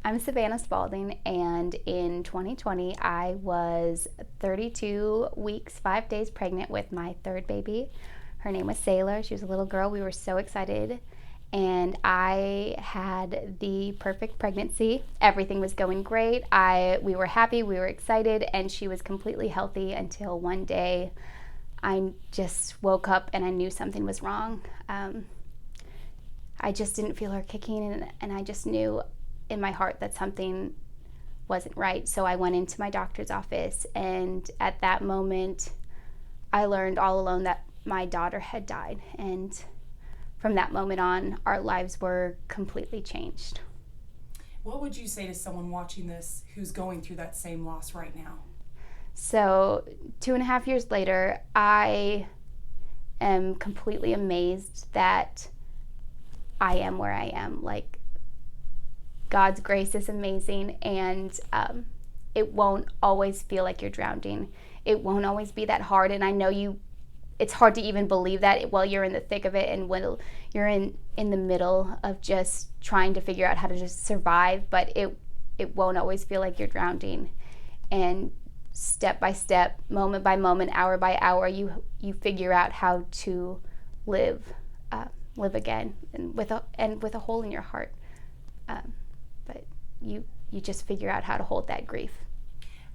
I'm Savannah Spaulding, and in 2020, I was 32 weeks, 5 days pregnant with my third baby. Her name was Saylor. She was a little girl. We were so excited, and I had the perfect pregnancy. Everything was going great. We were happy, we were excited, and she was completely healthy until one day I just woke up and I knew something was wrong. I just didn't feel her kicking, and I just knew in my heart that something wasn't right. So I went into my doctor's office, and at that moment, I learned all alone that my daughter had died. And from that moment on, our lives were completely changed. What would you say to someone watching this who's going through that same loss right now? So 2.5 years later, I am completely amazed that I am where I am. Like, God's grace is amazing, and it won't always feel like you're drowning. It won't always be that hard, and I know it's hard to even believe that while you're in the thick of it, and when you're in the middle of just trying to figure out how to just survive, but it won't always feel like you're drowning. And step by step, moment by moment, hour by hour, you figure out how to live again, and with a hole in your heart. But you just figure out how to hold that grief.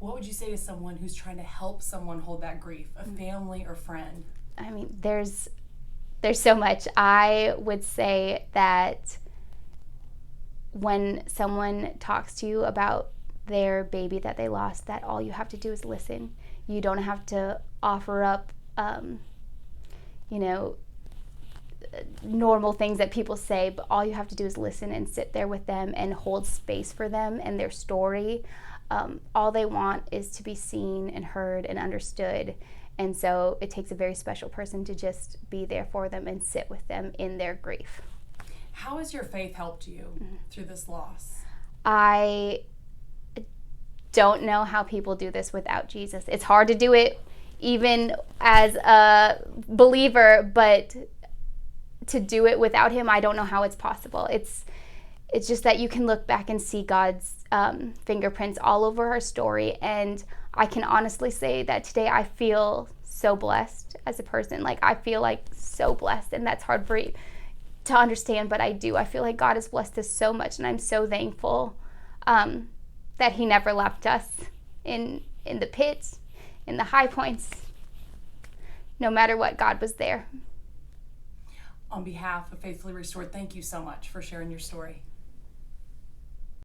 What would you say to someone who's trying to help someone hold that grief, a family or friend? I mean, there's so much. I would say that when someone talks to you about their baby that they lost, that all you have to do is listen. You don't have to offer up, normal things that people say, but all you have to do is listen and sit there with them and hold space for them and their story. All they want is to be seen and heard and understood. And so it takes a very special person to just be there for them and sit with them in their grief. How has your faith helped you through this loss? I don't know how people do this without Jesus. It's hard to do it even as a believer, but to do it without him, I don't know how it's possible. It's just that you can look back and see God's fingerprints all over our story, and I can honestly say that today I feel so blessed as a person. Like, I feel like so blessed, and that's hard for you to understand, but I do. I feel like God has blessed us so much, and I'm so thankful that he never left us in the pits, in the high points. No matter what, God was there. On behalf of Faithfully Restored, thank you so much for sharing your story.